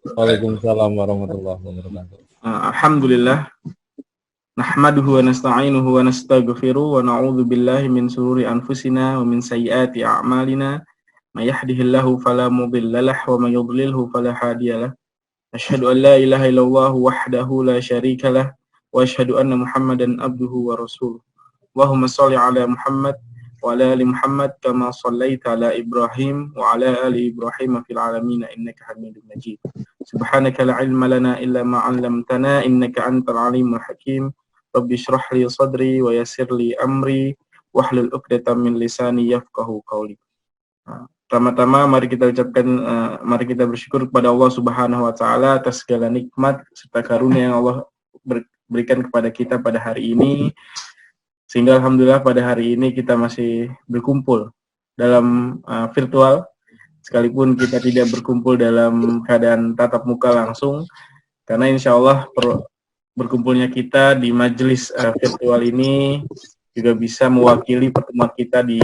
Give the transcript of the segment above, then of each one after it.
Waalaikumsalam warahmatullahi wabarakatuh. Alhamdulillah. Nahmaduhu wa nasta'inuhu wa nastaghfiruh wa na'udzu billahi min shururi anfusina wa min sayyiati a'malina. May yahdihillahu fala mudhillalah wa may yudlilhu fala hadiyalah. Asyhadu an la ilaha illallah wahdahu la syarikalah wa asyhadu anna Muhammadan abduhu wa rasuluh. Allahumma shalli ala Muhammad wa ala ali Muhammad kama shallaita ala Ibrahim wa ala ali Ibrahim fil alamin innaka Hamidum Majid. Subhanaka la ilma lana illa ma 'allamtana innaka antal alimul hakim. Rabbi shrah li sadri wa yassir li amri wahlul 'uqdatam min lisani yafqahu qawli. Pertama-tama mari kita bersyukur kepada Allah Subhanahu wa taala atas segala nikmat serta karunia yang Allah berikan kepada kita pada hari ini. Sehingga alhamdulillah pada hari ini kita masih berkumpul dalam virtual, sekalipun kita tidak berkumpul dalam keadaan tatap muka langsung, karena insya Allah berkumpulnya kita di majelis virtual ini juga bisa mewakili pertemuan kita di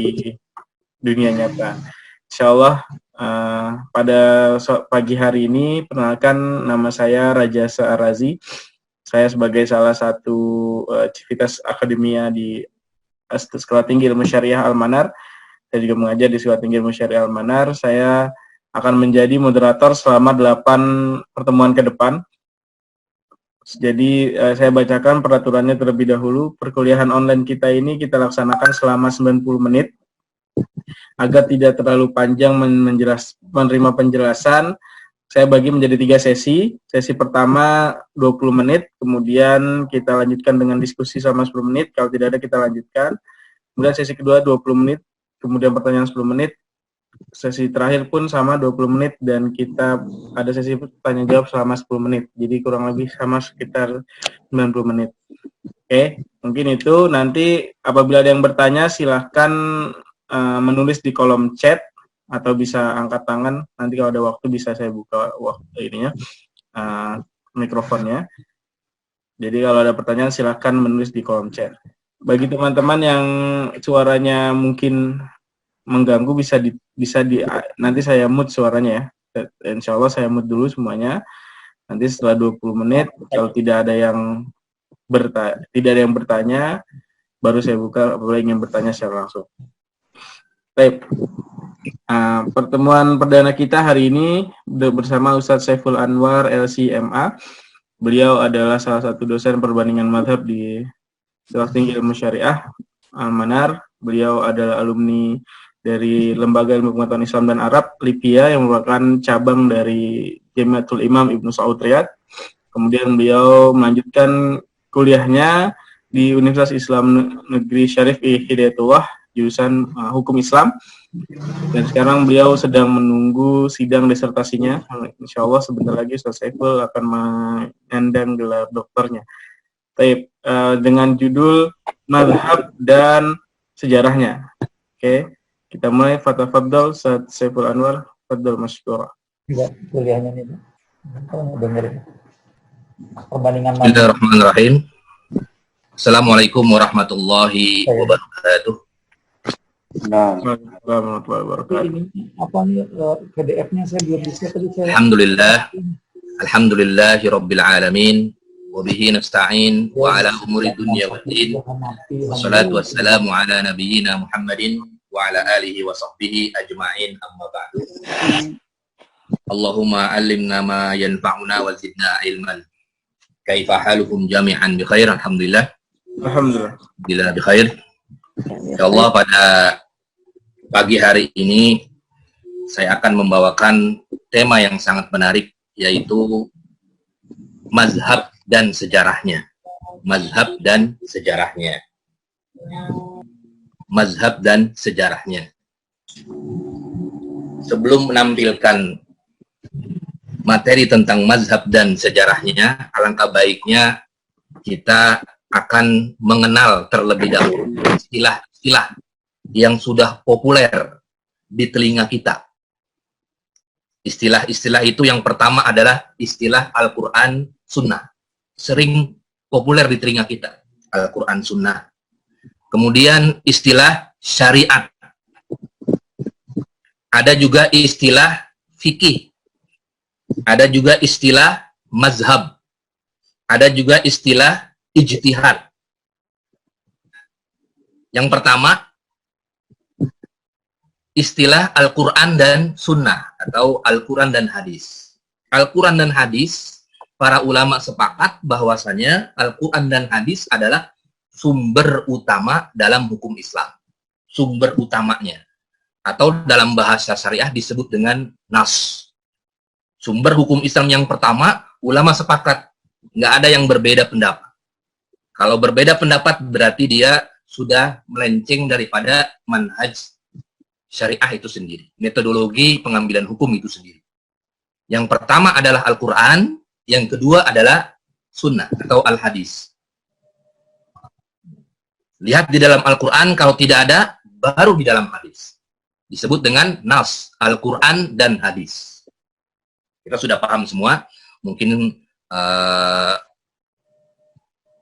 dunia nyata. Insya Allah pada pagi hari ini, perkenalkan nama saya Raja Sa'arazi. Saya sebagai salah satu civitas akademia di Sekolah Tinggi Ilmu Syariah Al-Manar. Saya juga mengajar di Sekolah Tinggi Ilmu Syariah Al-Manar. Saya akan menjadi moderator selama 8 pertemuan ke depan. Jadi saya bacakan peraturannya terlebih dahulu. Perkuliahan online kita ini kita laksanakan selama 90 menit. Agar tidak terlalu panjang menerima penjelasan, saya bagi menjadi 3 sesi. Sesi pertama 20 menit, kemudian kita lanjutkan dengan diskusi selama 10 menit. Kalau tidak ada kita lanjutkan. Kemudian sesi kedua 20 menit, kemudian pertanyaan 10 menit. Sesi terakhir pun sama 20 menit dan kita ada sesi tanya jawab selama 10 menit. Jadi kurang lebih sama sekitar 90 menit. Oke, mungkin itu. Nanti apabila ada yang bertanya silahkan menulis di kolom chat atau bisa angkat tangan. Nanti kalau ada waktu bisa saya buka mikrofonnya. Jadi kalau ada pertanyaan silahkan menulis di kolom chat. Bagi teman-teman yang suaranya mungkin mengganggu nanti saya mute suaranya ya. Insya Allah saya mute dulu semuanya. Nanti setelah 20 menit kalau tidak ada yang bertanya baru saya buka apabila ingin bertanya secara langsung. Baik. Pertemuan perdana kita hari ini bersama Ustadz Saiful Anwar LCMA. Beliau adalah salah satu dosen perbandingan mazhab di Sekolah Tinggi Ilmu Syariah Al-Manar. Beliau adalah alumni dari Lembaga Ilmu Pengetahuan Islam dan Arab LIPIA yang merupakan cabang dari Jamiatul Imam Ibnu Saud Riyadh. Kemudian beliau melanjutkan kuliahnya di Universitas Islam Negeri Syarif Hidayatullah jurusan Hukum Islam, dan sekarang beliau sedang menunggu sidang disertasinya. Insya Allah sebentar lagi Ustaz Saiful akan menyandang gelar doktornya. Dengan judul Mazhab dan Sejarahnya. Oke, kita mulai. Fatafadhol Ustaz Saiful Anwar, fadhol masykurah. Tidak, kuliahnya ini dengerin perbandingan. Bismillahirrahmanirrahim. Assalamualaikum warahmatullahi wabarakatuh. Nah, apa nih PDF-nya saya belum bisa tadi saya. Alhamdulillahi rabbil alamin wa bihi nasta'in wa ala umuri dunya waddin. Wassalatu wassalamu ala nabiyyina Muhammadin wa ala alihi wa sahbihi ajma'in, amma ba'du. Allahumma 'allimna ma yanfa'una wa zidna ilman. Kaifa halukum jami'an bi khair? Alhamdulillah. Bila bi khair. Insyaallah pada pagi hari ini saya akan membawakan tema yang sangat menarik, yaitu mazhab dan sejarahnya. Mazhab dan sejarahnya. Mazhab dan sejarahnya. Sebelum menampilkan materi tentang mazhab dan sejarahnya, alangkah baiknya kita akan mengenal terlebih dahulu istilah-istilah yang sudah populer di telinga kita. Istilah-istilah itu yang pertama adalah istilah Al-Quran Sunnah. Sering populer di telinga kita. Al-Quran Sunnah. Kemudian istilah syariat. Ada juga istilah fikih. ada juga istilah mazhab, ada juga istilah ijtihad. Yang pertama, istilah Al-Quran dan Sunnah atau Al-Quran dan Hadis. Al-Quran dan Hadis, para ulama sepakat bahwasanya Al-Quran dan Hadis adalah sumber utama dalam hukum Islam. Sumber utamanya. Atau dalam bahasa syariah disebut dengan nas. Sumber hukum Islam yang pertama, ulama sepakat. Nggak ada yang berbeda pendapat. Kalau berbeda pendapat berarti dia sudah melenceng daripada manhaj syariah itu sendiri. Metodologi pengambilan hukum itu sendiri. Yang pertama adalah Al-Quran, yang kedua adalah Sunnah atau Al-Hadis. Lihat di dalam Al-Quran, kalau tidak ada, baru di dalam hadis. Disebut dengan nas, Al-Quran dan Hadis. Kita sudah paham semua, mungkin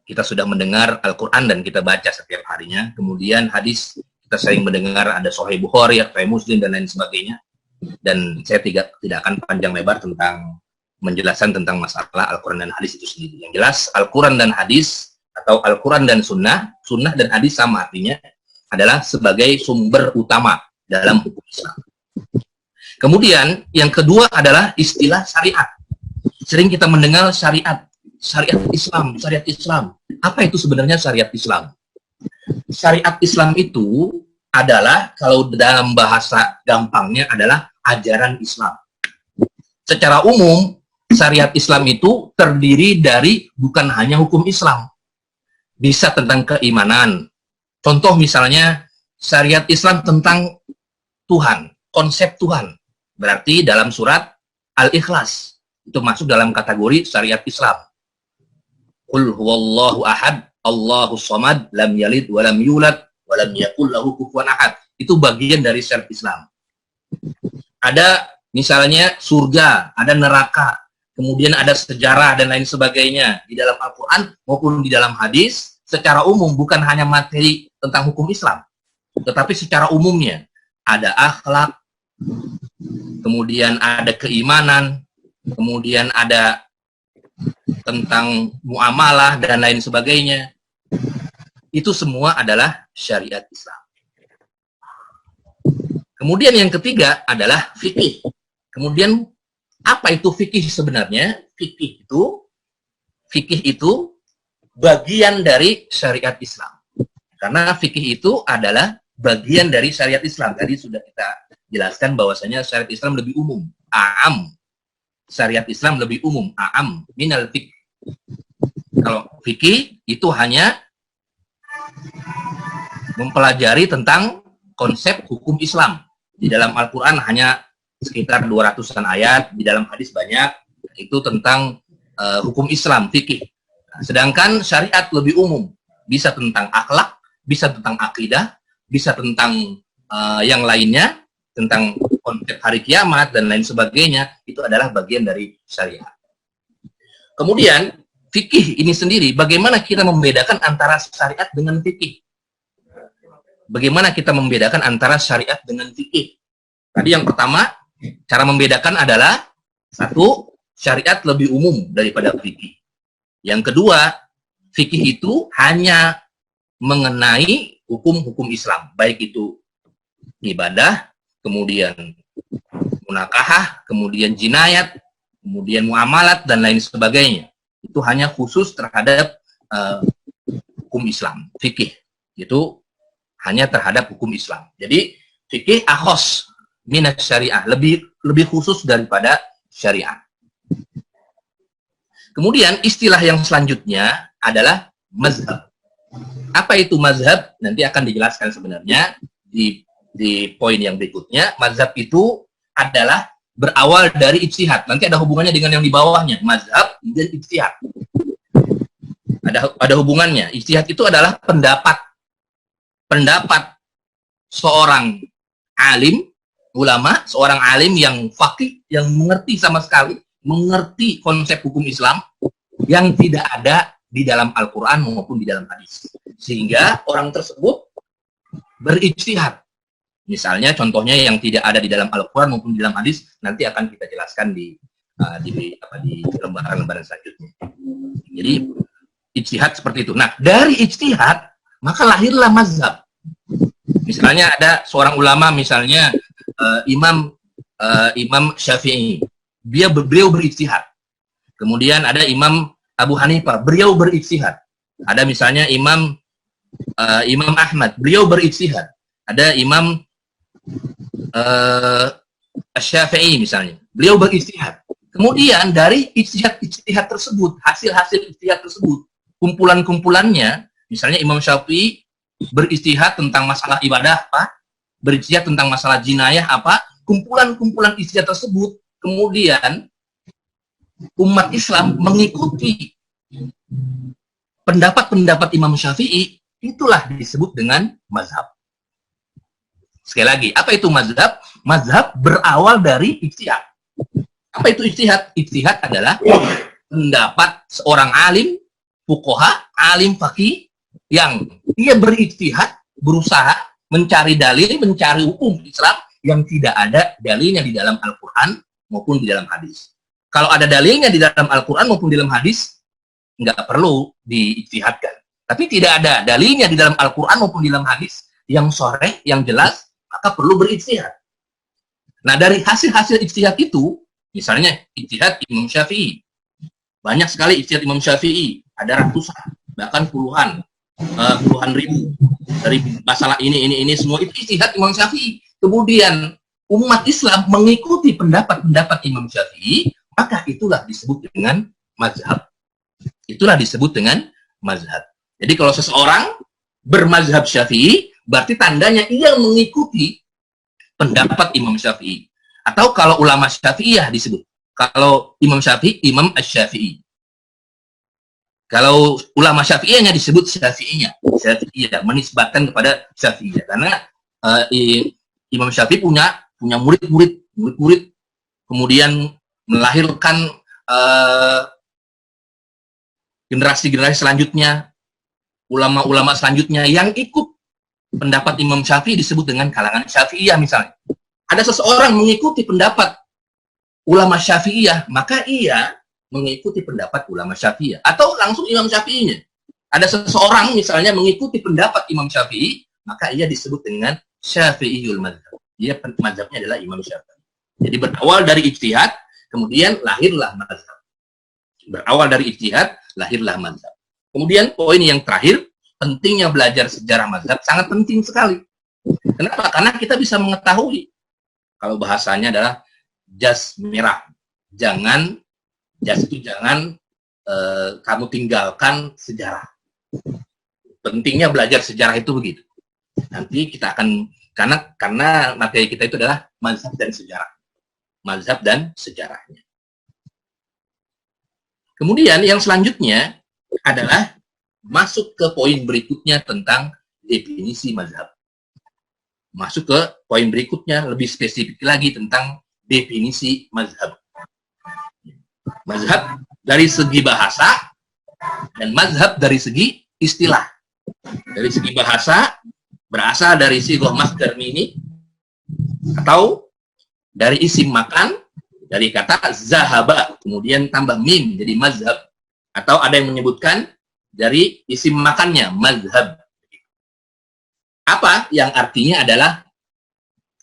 kita sudah mendengar Al-Quran dan kita baca setiap harinya. Kemudian hadis, kita sering mendengar ada Sahih Bukhari, Sahih Muslim, dan lain sebagainya. Dan saya tidak akan panjang lebar tentang menjelaskan tentang masalah Al-Quran dan hadis itu sendiri. Yang jelas, Al-Quran dan hadis, atau Al-Quran dan Sunnah, Sunnah dan hadis sama artinya, adalah sebagai sumber utama dalam hukum Islam. Kemudian, yang kedua adalah istilah syariat. Sering kita mendengar syariat Islam, syariat Islam. Apa itu sebenarnya syariat Islam? Syariat Islam itu adalah, kalau dalam bahasa gampangnya adalah ajaran Islam. Secara umum, syariat Islam itu terdiri dari bukan hanya hukum Islam. Bisa tentang keimanan. Contoh misalnya, syariat Islam tentang Tuhan, konsep Tuhan. Berarti dalam surat Al-Ikhlas, itu masuk dalam kategori syariat Islam. Qul huwallahu ahad, Allahus samad, lam yalid wa lam yulad wa lam yakul lahu kufuwan ahad. Itu bagian dari syariat Islam. Ada misalnya surga, ada neraka, kemudian ada sejarah dan lain sebagainya di dalam Al-Quran maupun di dalam hadis. Secara umum bukan hanya materi tentang hukum Islam, tetapi secara umumnya ada akhlak, kemudian ada keimanan, kemudian ada tentang muamalah dan lain sebagainya. Itu semua adalah syariat Islam. Kemudian yang ketiga adalah fikih. Kemudian apa itu fikih sebenarnya? Fikih itu bagian dari syariat Islam. Karena fikih itu adalah bagian dari syariat Islam. Tadi sudah kita jelaskan bahwasanya syariat Islam lebih umum, a'am. Syariat Islam lebih umum, a'am minal fikih. Kalau fikih itu hanya mempelajari tentang konsep hukum Islam. Di dalam Al-Quran hanya sekitar 200-an ayat, di dalam hadis banyak, itu tentang hukum Islam, fikih. Sedangkan syariat lebih umum, bisa tentang akhlak, bisa tentang akidah, bisa tentang yang lainnya, tentang konsep hari kiamat dan lain sebagainya. Itu adalah bagian dari syariat. Kemudian fikih ini sendiri, bagaimana kita membedakan antara syariat dengan fikih? Bagaimana kita membedakan antara syariat dengan fikih? Tadi yang pertama, cara membedakan adalah satu, syariat lebih umum daripada fikih. Yang kedua, fikih itu hanya mengenai hukum-hukum Islam, baik itu ibadah, kemudian munakahah, kemudian jinayat, kemudian muamalat, dan lain sebagainya. Itu hanya khusus terhadap hukum Islam. Fikih itu hanya terhadap hukum Islam. Jadi, fikih akhos minas syariah, lebih khusus daripada syariat. Kemudian istilah yang selanjutnya adalah mazhab. Apa itu mazhab? Nanti akan dijelaskan sebenarnya di poin yang berikutnya. Mazhab itu adalah berawal dari ijtihad. Nanti ada hubungannya dengan yang di bawahnya. Mazhab dan ijtihad. Ada hubungannya. Ijtihad itu adalah pendapat seorang alim, ulama, seorang alim yang faqih, yang mengerti sama sekali, mengerti konsep hukum Islam yang tidak ada di dalam Al-Quran maupun di dalam hadis. Sehingga orang tersebut berijtihad. Misalnya contohnya yang tidak ada di dalam Al-Quran maupun di dalam hadis, nanti akan kita jelaskan di di lembaran-lembaran selanjutnya. Jadi ijtihad seperti itu. Nah, dari ijtihad maka lahirlah mazhab. Misalnya ada seorang ulama, misalnya Imam Syafi'i, beliau berijtihad. Kemudian ada Imam Abu Hanifah, beliau berijtihad. Ada misalnya Imam Ahmad, beliau berijtihad. Ada Imam Syafi'i misalnya, beliau berijtihad. Kemudian dari ijtihad tersebut, hasil-hasil ijtihad tersebut, kumpulan-kumpulannya, misalnya Imam Syafi'i berijtihad tentang masalah ibadah apa, berijtihad tentang masalah jinayah apa, kumpulan-kumpulan ijtihad tersebut, kemudian umat Islam mengikuti pendapat-pendapat Imam Syafi'i, itulah disebut dengan mazhab. Sekali lagi, apa itu mazhab? Mazhab berawal dari ijtihad. Apa itu ijtihad? Ijtihad adalah pendapat seorang alim, fuqaha, alim faqih, yang dia berijtihad, berusaha mencari dalil, mencari hukum Islam yang tidak ada dalilnya di dalam Al-Quran maupun di dalam hadis. Kalau ada dalilnya di dalam Al-Quran maupun di dalam hadis, nggak perlu diijtihadkan. Tapi tidak ada dalilnya di dalam Al-Quran maupun di dalam hadis yang sharih, yang jelas, maka perlu berijtihad. Nah, dari hasil-hasil ijtihad itu, misalnya ijtihad Imam Syafi'i. Banyak sekali ijtihad Imam Syafi'i, ada ratusan, bahkan puluhan ribu dari masalah ini semua itu ijtihad Imam Syafi'i. Kemudian umat Islam mengikuti pendapat-pendapat Imam Syafi'i, maka itulah disebut dengan mazhab. Itulah disebut dengan mazhab. Jadi kalau seseorang bermazhab Syafi'i, berarti tandanya ia mengikuti pendapat Imam Syafi'i. Atau kalau ulama Syafi'iyah disebut. Kalau Imam Syafi'i, Imam Asy-Syafi'i. Kalau ulama Syafi'iyahnya disebut Syafi'iyah, menisbatkan kepada Syafi'iyah. Karena Imam Syafi'i punya murid-murid, kemudian melahirkan generasi-generasi selanjutnya, ulama-ulama selanjutnya yang ikut pendapat Imam Syafi'i disebut dengan kalangan Syafi'iyah misalnya. Ada seseorang mengikuti pendapat ulama Syafi'iyah, maka ia mengikuti pendapat ulama Syafi'iyah. Atau langsung Imam Syafi'inya. Ada seseorang misalnya mengikuti pendapat Imam Syafi'i, maka ia disebut dengan Syafi'iyul mazhab. Dia mazhabnya adalah Imam Syafi'i. Jadi berawal dari ijtihad, kemudian lahirlah mazhab. Berawal dari ijtihad, lahirlah mazhab. Kemudian poin yang terakhir, pentingnya belajar sejarah mazhab sangat penting sekali. Kenapa? Karena kita bisa mengetahui, kalau bahasanya adalah jas merah. Jas itu jangan kamu tinggalkan sejarah. Pentingnya belajar sejarah itu begitu. Nanti kita akan, karena materi kita itu adalah mazhab dan sejarah. Mazhab dan sejarahnya. Kemudian yang selanjutnya adalah masuk ke poin berikutnya tentang definisi mazhab. Masuk ke poin berikutnya lebih spesifik lagi tentang definisi mazhab. Mazhab dari segi bahasa dan mazhab dari segi istilah. Dari segi bahasa berasal dari sighah masdar mini atau dari isim makan, dari kata zahaba kemudian tambah mim jadi mazhab, atau ada yang menyebutkan dari isim makannya mazhab. Apa yang artinya adalah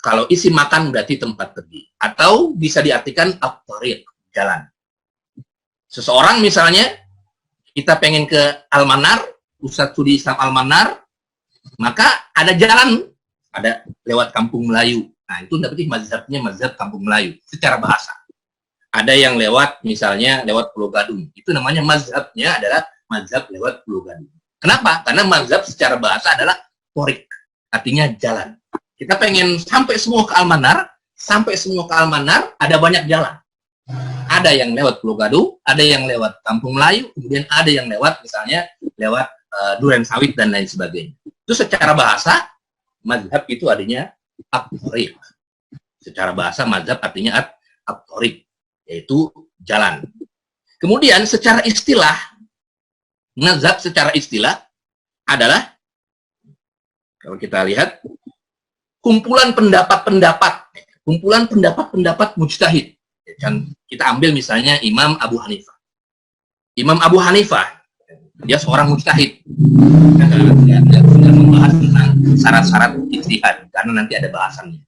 kalau isim makan berarti tempat pergi, atau bisa diartikan at-thariq, jalan. Seseorang misalnya kita pengen ke Al-Manar, Ustadz Studi Islam Al-Manar, maka ada jalan, ada lewat Kampung Melayu. Nah, itu berarti mazhabnya mazhab Kampung Melayu secara bahasa. Ada yang lewat misalnya lewat Pulau Gadung. Itu namanya mazhabnya adalah mazhab lewat Pulau Gadung. Kenapa? Karena mazhab secara bahasa adalah thariq, artinya jalan. Kita pengen sampai semua ke Al-Manar, ada banyak jalan. Ada yang lewat Pulau Gadung, ada yang lewat Kampung Melayu, kemudian ada yang lewat misalnya lewat Duren Sawit dan lain sebagainya. Itu secara bahasa mazhab itu artinya at-thariq. Secara bahasa mazhab artinya at-thariq, yaitu jalan. Kemudian secara istilah, mazhab secara istilah adalah, kalau kita lihat, kumpulan pendapat-pendapat mujtahid. Kan Kita ambil misalnya Imam Abu Hanifah. Imam Abu Hanifah, dia seorang mujtahid. Dia sudah membahas tentang syarat-syarat ijtihad, karena nanti ada bahasannya.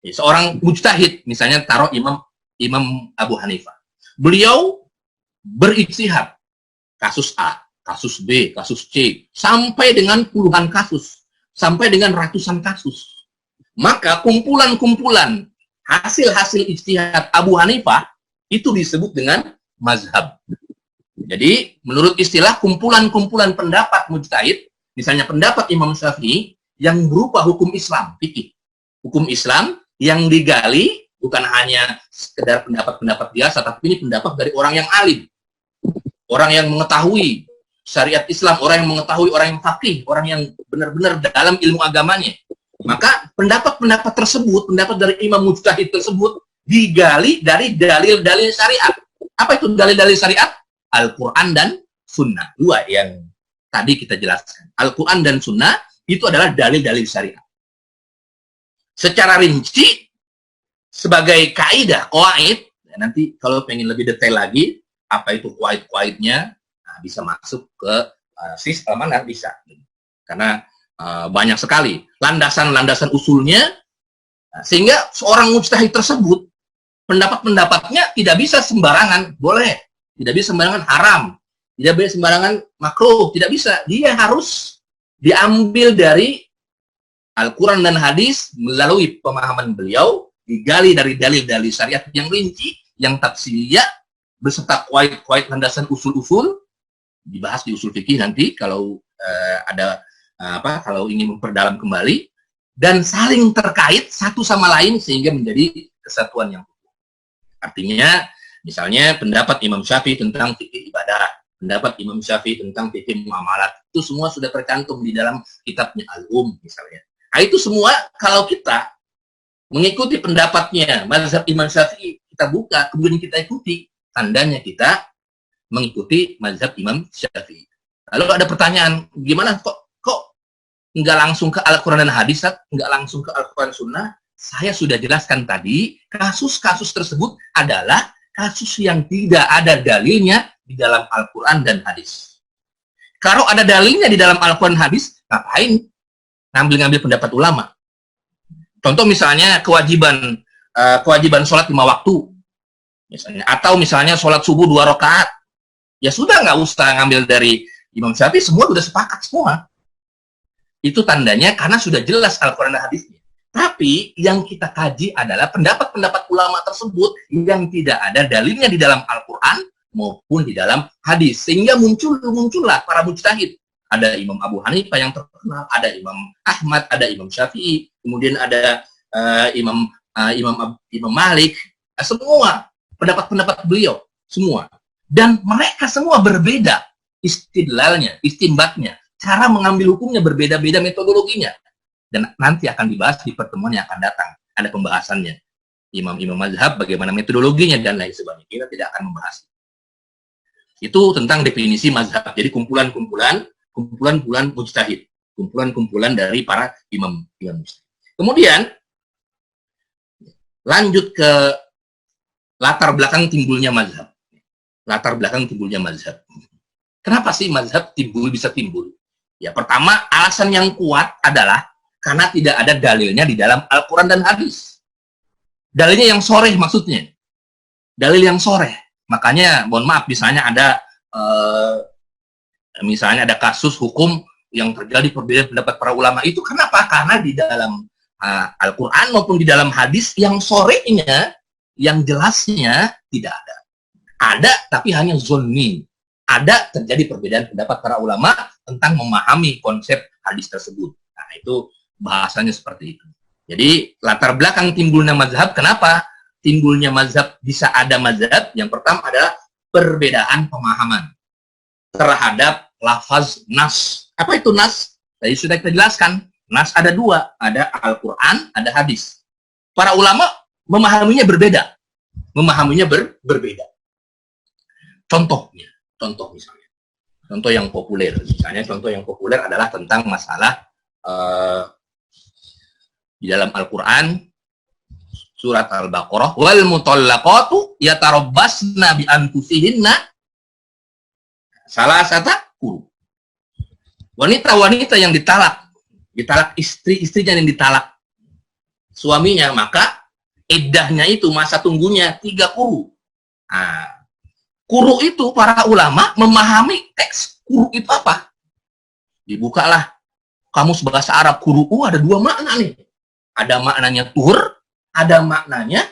Seorang mujtahid, misalnya taruh Imam Abu Hanifah. Beliau berijtihad. Kasus A, kasus B, kasus C, sampai dengan puluhan kasus. Sampai dengan ratusan kasus. Maka kumpulan-kumpulan hasil-hasil ijtihad Abu Hanifah itu disebut dengan mazhab. Jadi, menurut istilah kumpulan-kumpulan pendapat mujtahid, misalnya pendapat Imam Syafi'i yang berupa hukum Islam, fikih. Hukum Islam yang digali bukan hanya sekedar pendapat-pendapat biasa, tapi ini pendapat dari orang yang alim. Orang yang mengetahui syariat Islam, orang yang mengetahui, orang yang faqih, orang yang benar-benar dalam ilmu agamanya. Maka pendapat-pendapat tersebut, pendapat dari imam mujtahid tersebut, digali dari dalil-dalil syariat. Apa itu dalil-dalil syariat? Al-Quran dan Sunnah. Dua yang tadi kita jelaskan. Al-Quran dan Sunnah itu adalah dalil-dalil syariat. Secara rinci, sebagai kaidah, qawaid, nanti kalau pengen lebih detail lagi, apa itu qawaid-qawaidnya, nah, bisa masuk ke sistem mana bisa. Karena banyak sekali landasan-landasan usulnya, sehingga seorang mujtahid tersebut pendapat-pendapatnya tidak bisa sembarangan boleh, tidak bisa sembarangan haram, tidak bisa sembarangan makruh, tidak bisa. Dia harus diambil dari Al-Quran dan hadis melalui pemahaman beliau, digali dari dalil-dalil syariat yang rinci, yang tafsiriyah, beserta qawaid-qawaid landasan usul-usul, dibahas di usul fikih nanti kalau ada kalau ingin memperdalam kembali, dan saling terkait satu sama lain sehingga menjadi kesatuan yang utuh. Artinya, misalnya pendapat Imam Syafi'i tentang fikih ibadah, pendapat Imam Syafi'i tentang fikih muamalat, itu semua sudah tercantum di dalam kitabnya Al-Um misalnya. Nah, itu semua kalau kita mengikuti pendapatnya mazhab Imam Syafi'i, kita buka, kemudian kita ikuti, tandanya kita mengikuti mazhab Imam Syafi'i. Lalu ada pertanyaan, gimana kok nggak langsung ke Al-Quran dan hadis, nggak langsung ke Al-Quran Sunnah? Saya sudah jelaskan tadi, kasus-kasus tersebut adalah kasus yang tidak ada dalilnya di dalam Al-Quran dan hadis. Kalau ada dalilnya di dalam Al-Quran dan hadis, ngapain ngambil-ngambil pendapat ulama? Contoh misalnya kewajiban sholat 5 waktu, misalnya, atau misalnya sholat subuh 2 rakaat, ya sudah nggak usah ngambil dari Imam Syafi'i, semua sudah sepakat semua. Itu tandanya karena sudah jelas Al-Quran dan hadisnya. Tapi yang kita kaji adalah pendapat-pendapat ulama tersebut yang tidak ada dalilnya di dalam Al-Quran maupun di dalam hadis. Sehingga muncullah para mujtahid. Ada Imam Abu Hanifah yang terkenal, ada Imam Ahmad, ada Imam Syafi'i, kemudian ada Imam Malik. Semua pendapat-pendapat beliau, semua. Dan mereka semua berbeda istidlalnya, istinbatnya. Cara mengambil hukumnya berbeda-beda metodologinya. Dan nanti akan dibahas di pertemuan yang akan datang. Ada pembahasannya. Imam-imam mazhab, bagaimana metodologinya, dan lain sebagainya. Kita tidak akan membahas. Itu tentang definisi mazhab. Jadi kumpulan-kumpulan mujtahid. Kumpulan-kumpulan dari para imam mujtahid. Kemudian, lanjut ke latar belakang timbulnya mazhab. Latar belakang timbulnya mazhab. Kenapa sih mazhab bisa timbul? Ya, pertama, alasan yang kuat adalah karena tidak ada dalilnya di dalam Al-Quran dan hadis. Dalilnya yang soreh maksudnya. Dalil yang soreh. Makanya, mohon maaf, misalnya ada kasus hukum yang terjadi perbedaan pendapat para ulama itu. Kenapa? Karena di dalam Al-Quran maupun di dalam hadis yang sorehnya, yang jelasnya tidak ada. Ada, tapi hanya zonni. Ada terjadi perbedaan pendapat para ulama tentang memahami konsep hadis tersebut. Nah, itu bahasanya seperti itu. Jadi, latar belakang timbulnya mazhab, kenapa timbulnya mazhab, bisa ada mazhab? Yang pertama adalah perbedaan pemahaman terhadap lafaz nas. Apa itu nas? Tadi sudah kita jelaskan. Nas ada 2, ada Al-Quran, ada hadis. Para ulama memahaminya berbeda. Berbeda. Contoh misalnya. Contoh yang populer. Misalnya contoh yang populer adalah tentang masalah di dalam Al-Quran, Surat Al-Baqarah, wal mutallaqatu yatarabbasna bi anfusihinna salasata quru. Wanita-wanita yang ditalak istri-istrinya yang ditalak suaminya, maka iddahnya itu masa tunggunya 3 quru. Nah, quru itu para ulama memahami teks quru itu apa? Dibukalah kamus bahasa Arab quru ada 2 makna nih. Ada maknanya tuhur, ada maknanya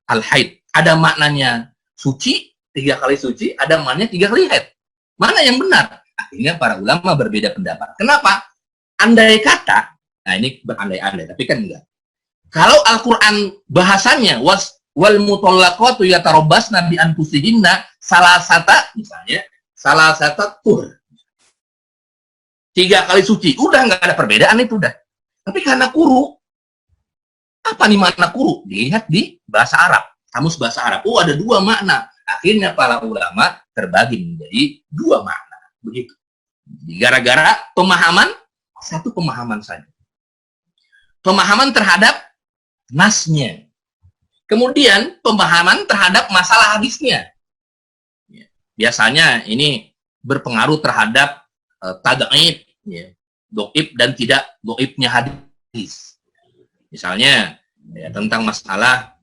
al-haid, ada maknanya suci, 3 kali suci, ada maknanya 3 kali haid. Mana yang benar? Akhirnya para ulama berbeda pendapat. Kenapa? Andai kata, nah ini berandai-andai, tapi kan enggak. Kalau Al-Quran bahasanya wal mutallaqatu yatarabbasna bi anfusihinna salasata, misalnya salasata tur, 3 kali suci, udah nggak ada perbedaan itu udah. Tapi karena quru, apa nih makna quru? Dilihat di bahasa Arab, kamus bahasa Arab. Oh, ada 2 makna. Akhirnya para ulama terbagi menjadi 2 makna. Begitu. Gara-gara pemahaman, satu pemahaman saja. Pemahaman terhadap nasnya. Kemudian pemahaman terhadap masalah hadisnya. Biasanya ini berpengaruh terhadap tad'if, do'ib dan tidak do'ibnya hadis. Misalnya tentang masalah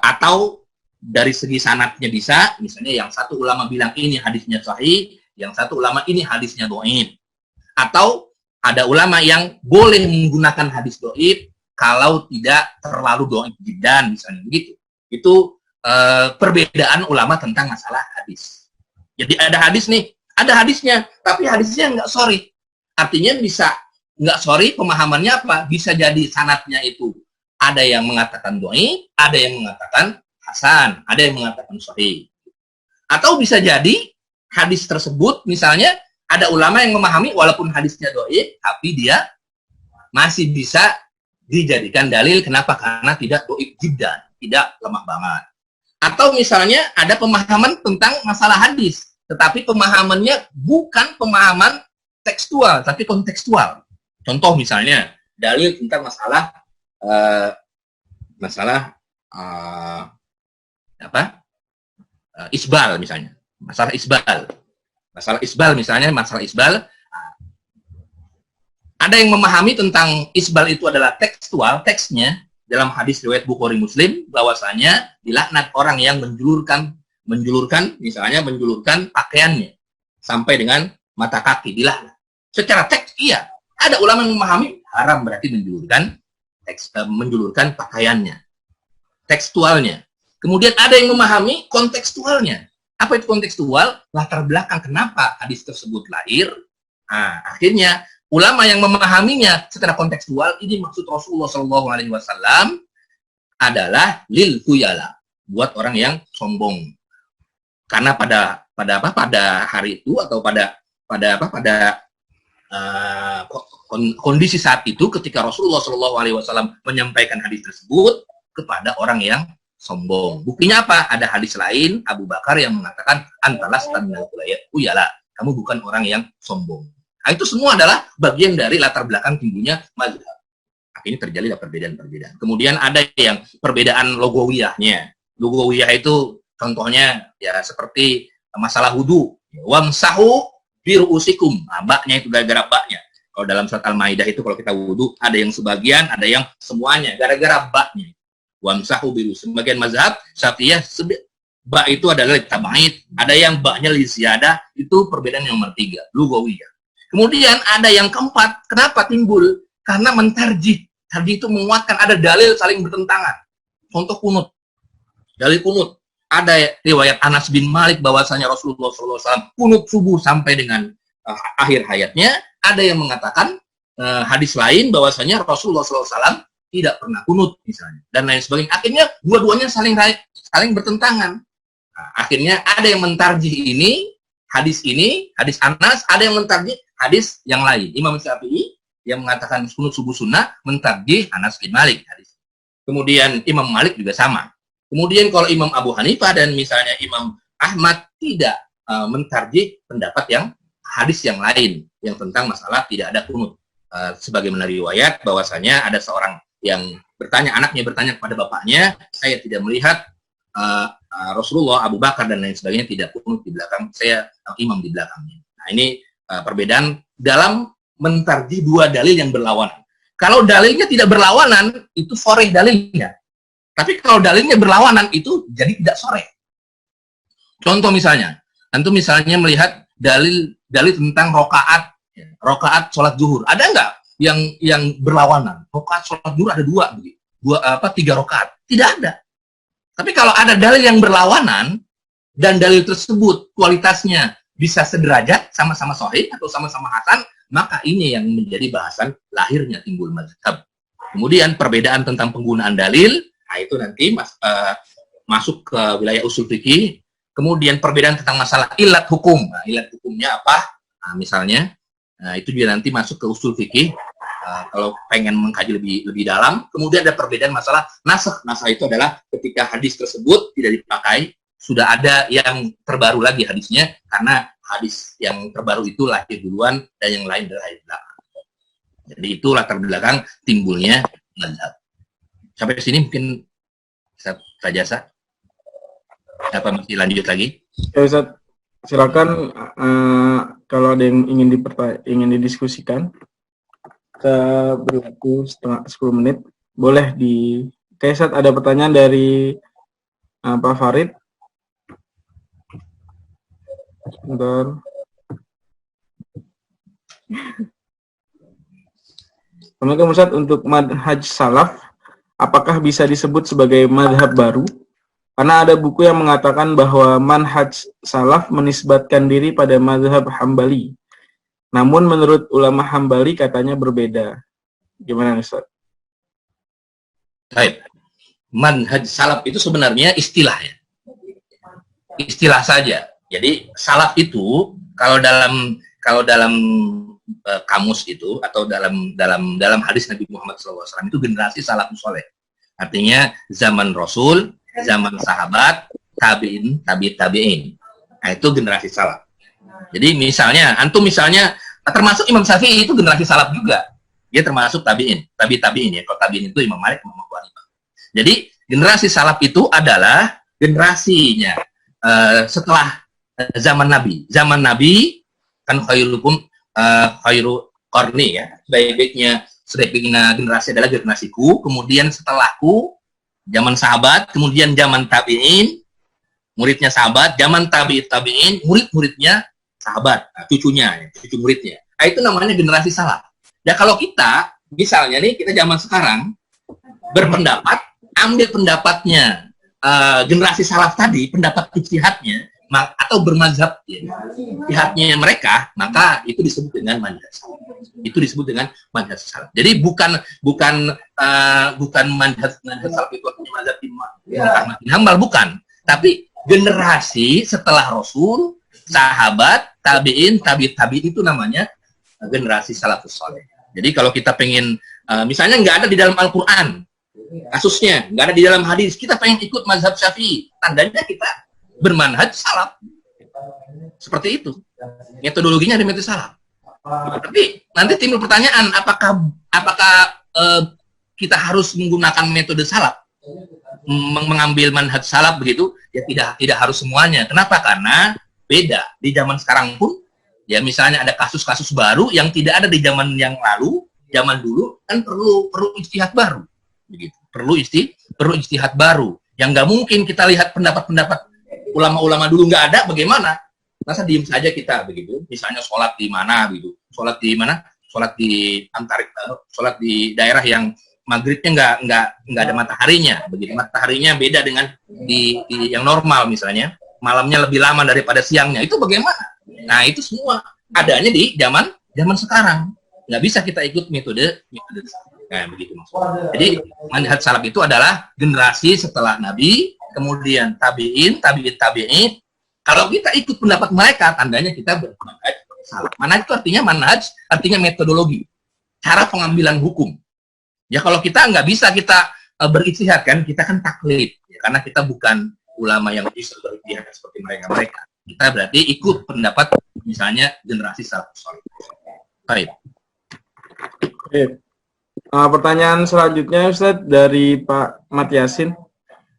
atau dari segi sanadnya bisa, misalnya yang satu ulama bilang ini hadisnya sahih, yang satu ulama ini hadisnya do'ib. Atau ada ulama yang boleh menggunakan hadis do'ib kalau tidak terlalu do'ib jiddan, misalnya begitu. Itu perbedaan ulama tentang masalah hadis. Jadi ada hadis nih, ada hadisnya, tapi hadisnya nggak sorry. Artinya bisa nggak sorry, pemahamannya apa? Bisa jadi sanadnya itu ada yang mengatakan do'ib, ada yang mengatakan hasan, ada yang mengatakan sahih. Atau bisa jadi hadis tersebut misalnya ada ulama yang memahami walaupun hadisnya do'ib, tapi dia masih bisa dijadikan dalil. Kenapa? Karena tidak do'ib jiddan, tidak lemah banget. Atau misalnya ada pemahaman tentang masalah hadis, tetapi pemahamannya bukan pemahaman tekstual, tapi kontekstual. Contoh misalnya dalil tentang masalah isbal misalnya. Masalah isbal misalnya, masalah isbal. Ada yang memahami tentang isbal itu adalah tekstual, teksnya dalam hadis riwayat Bukhari Muslim bahwasanya dilaknat orang yang menjulurkan pakaiannya sampai dengan mata kaki, dilaknat. Secara teks iya, ada ulama yang memahami haram berarti menjulurkan pakaiannya, tekstualnya. Kemudian ada yang memahami kontekstualnya. Apa itu kontekstual? Latar belakang kenapa hadis tersebut lahir. Nah, akhirnya ulama yang memahaminya secara kontekstual, ini maksud Rasulullah SAW adalah lil khuyala, buat orang yang sombong. Karena pada hari itu atau pada kondisi saat itu ketika Rasulullah SAW menyampaikan hadis tersebut kepada orang yang sombong. Buktinya apa? Ada hadis lain Abu Bakar yang mengatakan antalas tanminal khuyala, kamu bukan orang yang sombong. Nah, itu semua adalah bagian dari latar belakang tingginya mazhab. Akhirnya terjadi perbedaan-perbedaan. Kemudian ada yang perbedaan logawiyahnya. Logawiyah itu contohnya ya seperti masalah wudu. Wamsahu biru'usikum. Nah, baknya itu gara-gara baknya. Kalau dalam surat Al-Maidah itu kalau kita wudu ada yang sebagian, ada yang semuanya gara-gara baknya. Wamsahu biru'usikum. Sebagian mazhab Syafi'iyah bak itu adalah tabaid, ada yang baknya li ziyadah, itu perbedaan yang nomor 3, lugawiyah. Kemudian ada yang keempat, kenapa timbul? Karena mentarjih. Tarjih itu menguatkan, ada dalil saling bertentangan. Contoh kunut. Dalil kunut. Ada riwayat Anas bin Malik bahwasanya Rasulullah SAW kunut subuh sampai dengan akhir hayatnya. Ada yang mengatakan hadis lain bahwasanya Rasulullah SAW tidak pernah kunut misalnya. Dan lain sebagainya. Akhirnya dua-duanya saling bertentangan. Nah, akhirnya ada yang mentarjih hadis Anas, ada yang mentarjih hadis yang lain. Imam Syafi'i yang mengatakan kunut subuh sunnah mentarjih Anas bin Malik hadis. Kemudian Imam Malik juga sama. Kemudian kalau Imam Abu Hanifah dan misalnya Imam Ahmad tidak mentarjih pendapat yang hadis yang lain yang tentang masalah tidak ada kunut. Sebagaimana riwayat bahwasanya ada seorang yang bertanya, anaknya bertanya kepada bapaknya, saya tidak melihat Rasulullah, Abu Bakar dan lain sebagainya tidak kunut di belakang, saya imam di belakangnya. Nah, ini perbedaan dalam mentarjih dua dalil yang berlawanan. Kalau dalilnya tidak berlawanan, itu sore dalilnya. Tapi kalau dalilnya berlawanan, itu jadi tidak sore. Contoh misalnya, antum misalnya melihat dalil tentang rokaat sholat zuhur. Ada nggak yang berlawanan? Rokaat sholat zuhur ada tiga rokaat. Tidak ada. Tapi kalau ada dalil yang berlawanan dan dalil tersebut kualitasnya bisa sederajat, sama-sama sahih atau sama-sama hasan, maka ini yang menjadi bahasan lahirnya timbul mazhab. Kemudian perbedaan tentang penggunaan dalil, nah itu nanti masuk ke wilayah usul fikih. Kemudian perbedaan tentang masalah ilat hukum. Nah, ilat hukumnya apa? Nah, misalnya, itu juga nanti masuk ke usul fikih. Kalau pengen mengkaji lebih dalam. Kemudian ada perbedaan masalah nasakh. Nasakh itu adalah ketika hadis tersebut tidak dipakai, sudah ada yang terbaru lagi hadisnya, karena hadis yang terbaru itu lahir duluan dan yang lain lahir belakang. Jadi itu latar belakang timbulnya mazhab. Sampai sini mungkin Pak Jasa. Apa masih lanjut lagi? Ya Ustaz, silakan kalau ada yang ingin didiskusikan. Kita beri waktu 10 menit. Boleh Ustaz, ada pertanyaan dari Pak Farid. Bentar. Assalamualaikum Ustaz, untuk manhaj salaf, apakah bisa disebut sebagai mazhab baru? Karena ada buku yang mengatakan bahwa manhaj salaf menisbatkan diri pada mazhab Hambali. Namun menurut ulama Hambali katanya berbeda. Gimana Ustaz? Baik. Manhaj salaf itu sebenarnya istilah ya. Istilah saja. Jadi salaf itu kalau dalam kamus itu atau dalam hadis Nabi Muhammad SAW itu generasi salafus saleh. Artinya zaman Rasul, zaman sahabat, tabi'in. Nah, itu generasi salaf. Jadi misalnya, antum termasuk Imam Syafi'i itu generasi salaf juga. Dia termasuk tabi'in ya. Kalau tabi'in itu Imam Malik, Imam Abu Hanifah. Jadi generasi salaf itu adalah generasinya setelah zaman Nabi. Zaman Nabi kan khairu qarni ya. Sebaik-baiknya generasi adalah generasiku, kemudian setelahku zaman sahabat, kemudian zaman tabi'in, muridnya sahabat, zaman tabi'in, murid-muridnya sahabat, cucu muridnya. Nah, itu namanya generasi salaf. Dan kalau kita, misalnya nih, kita zaman sekarang, berpendapat, ambil pendapatnya generasi salaf tadi, pendapat ijtihadnya, atau bermazhab ijtihadnya mereka, maka itu disebut dengan manhaj salaf. Itu disebut dengan manhaj salaf. Jadi bukan manhaj salaf itu artinya mazhab Imam Hambal, bukan. Tapi generasi setelah Rasul, sahabat, tabi'in itu namanya generasi salafus saleh. Jadi kalau kita pengen, misalnya nggak ada di dalam Al-Quran, kasusnya, nggak ada di dalam hadis, kita pengen ikut mazhab Syafi'i, tandanya kita bermanhaj salaf. Seperti itu. Metodologinya ada metode salaf. Tapi nanti timbul pertanyaan, apakah kita harus menggunakan metode salaf? Mengambil manhaj salaf begitu? Ya tidak harus semuanya. Kenapa? Karena beda. Di zaman sekarang pun, ya misalnya ada kasus-kasus baru yang tidak ada di zaman yang lalu, zaman dulu, kan perlu ijtihad baru. Begitu. Perlu ijtihad baru. Yang nggak mungkin kita lihat pendapat-pendapat ulama-ulama dulu nggak ada, bagaimana? Masa diem saja kita begitu? Misalnya sholat di mana gitu? Sholat di mana? Sholat di daerah yang maghribnya nggak ada mataharinya, begitu. Mataharinya beda dengan di yang normal misalnya, malamnya lebih lama daripada siangnya. Itu bagaimana? Nah itu semua adanya di zaman sekarang. Nggak bisa kita ikut metode. Nah begitu maksudnya. Jadi manhaj salaf itu adalah generasi setelah Nabi, kemudian tabi'in. Kalau kita ikut pendapat mereka, tandanya kita bermanhaj salaf. Manhaj itu artinya metodologi, cara pengambilan hukum. Ya kalau kita nggak bisa kita berijtihad kan, kita kan taklid, ya, karena kita bukan ulama yang bisa berijtihad seperti mereka. Kita berarti ikut pendapat misalnya generasi salafus saleh. Baik. Pertanyaan selanjutnya Ustaz dari Pak Mat Yasin.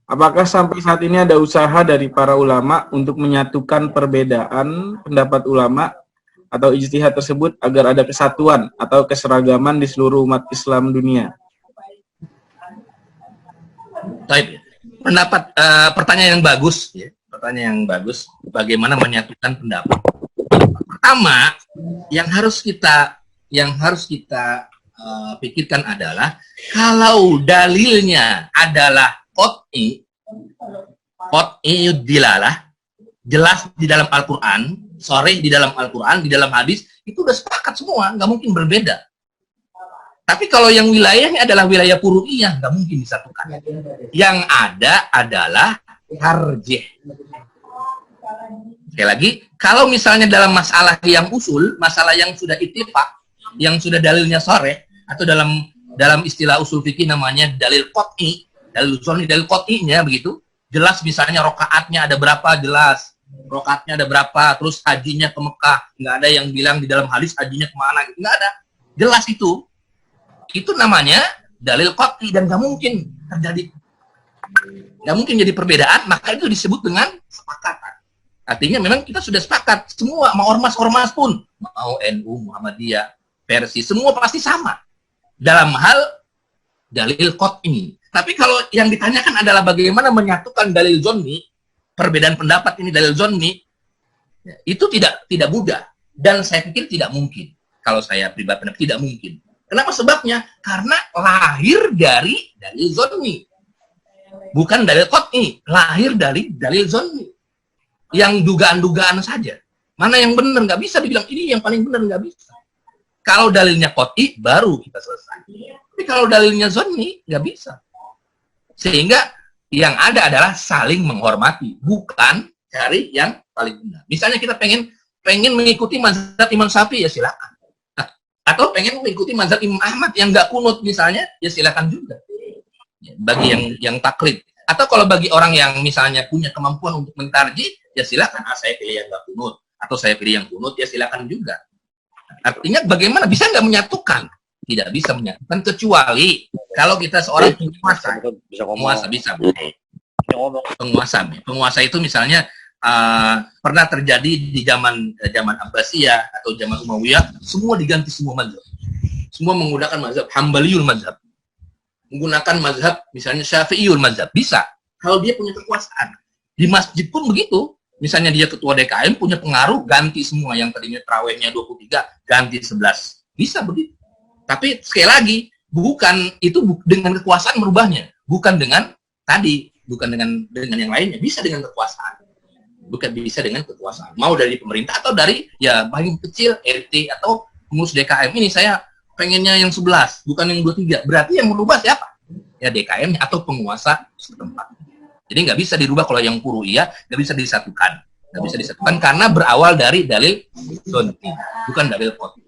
Apakah sampai saat ini ada usaha dari para ulama untuk menyatukan perbedaan pendapat ulama atau ijtihad tersebut agar ada kesatuan atau keseragaman di seluruh umat Islam dunia? Baik. Pertanyaan yang bagus ya. Pertanyaan yang bagus, bagaimana menyatukan pendapat. Pertama, yang harus kita pikirkan adalah kalau dalilnya adalah qat'i dilalah, jelas di dalam Al-Quran, sharih di dalam Al-Quran, di dalam hadis, itu udah sepakat semua, nggak mungkin berbeda. Tapi kalau yang wilayahnya adalah wilayah furu'iyah, nggak mungkin disatukan. Yang ada adalah tarjih. Sekali lagi, kalau misalnya dalam masalah yang usul, masalah yang sudah ittifaq, yang sudah dalilnya sharih, atau dalam istilah usul fikih namanya dalil qat'i, dalil zonni, dalil qat'inya begitu, jelas misalnya rokaatnya ada berapa, jelas rokaatnya ada berapa, terus hajinya ke Mekah, nggak ada yang bilang di dalam hadis hajinya kemana, gitu. Nggak ada, jelas itu namanya dalil qat'i dan nggak mungkin jadi perbedaan, maka itu disebut dengan sepakatan. Artinya memang kita sudah sepakat semua, mau ormas-ormas pun, mau NU, Muhammadiyah, Persi, semua pasti sama dalam hal dalil qat'i. Tapi kalau yang ditanyakan adalah bagaimana menyatukan dalil zonni, perbedaan pendapat ini dalil zonni, itu tidak mudah. Dan saya pikir tidak mungkin. Kalau saya pribadi tidak mungkin. Kenapa sebabnya? Karena lahir dari dalil zonni. Bukan dalil qat'i, lahir dari dalil zonni. Yang dugaan-dugaan saja. Mana yang benar, nggak bisa dibilang ini yang paling benar, nggak bisa. Kalau dalilnya qat'i, baru kita selesai. Tapi kalau dalilnya zonni, nggak bisa. Sehingga yang ada adalah saling menghormati, bukan cari yang paling benar. Misalnya kita pengen mengikuti mazhab Imam Syafi'i, ya silakan. Atau pengen mengikuti mazhab Imam Ahmad yang nggak kunut misalnya, ya silakan juga. Bagi yang taklid. Atau kalau bagi orang yang misalnya punya kemampuan untuk mentarjih, ya silakan. Saya pilih yang nggak kunut, atau saya pilih yang kunut, ya silakan juga. Artinya bagaimana bisa nggak menyatukan? Tidak bisa menyatukan kecuali kalau kita seorang penguasa itu misalnya pernah terjadi di zaman Abbasiyah atau zaman Umayyah, semua diganti semua mazhab, semua menggunakan mazhab Hambaliyul mazhab, menggunakan mazhab misalnya Syafi'iyul mazhab, bisa kalau dia punya kekuasaan. Di masjid pun begitu, misalnya dia ketua DKM punya pengaruh, ganti semua yang tadinya tarawihnya 23 ganti 11, bisa begitu. Tapi sekali lagi, bukan itu dengan kekuasaan merubahnya, bukan dengan yang lainnya, bisa dengan kekuasaan. Bukan bisa dengan kekuasaan. Mau dari pemerintah atau dari ya paling kecil RT atau pengurus DKM, ini saya pengennya yang 11, bukan yang 23. Berarti yang merubah siapa? Ya DKM atau penguasa setempat. Jadi nggak bisa dirubah kalau yang furu'iyah, nggak bisa disatukan. Nggak bisa disatukan karena berawal dari dalil zonni, bukan dalil qat'i.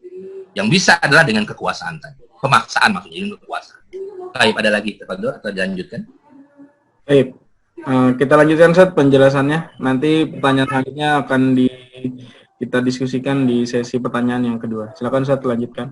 Yang bisa adalah dengan kekuasaan tadi. Pemaksaan maksudnya, dengan kekuasaan. Baik, ada lagi, Tafadhol, atau dilanjutkan? Baik, kita lanjutkan Ustaz penjelasannya. Nanti pertanyaan selanjutnya akan kita diskusikan di sesi pertanyaan yang kedua. Silakan Ustaz, lanjutkan.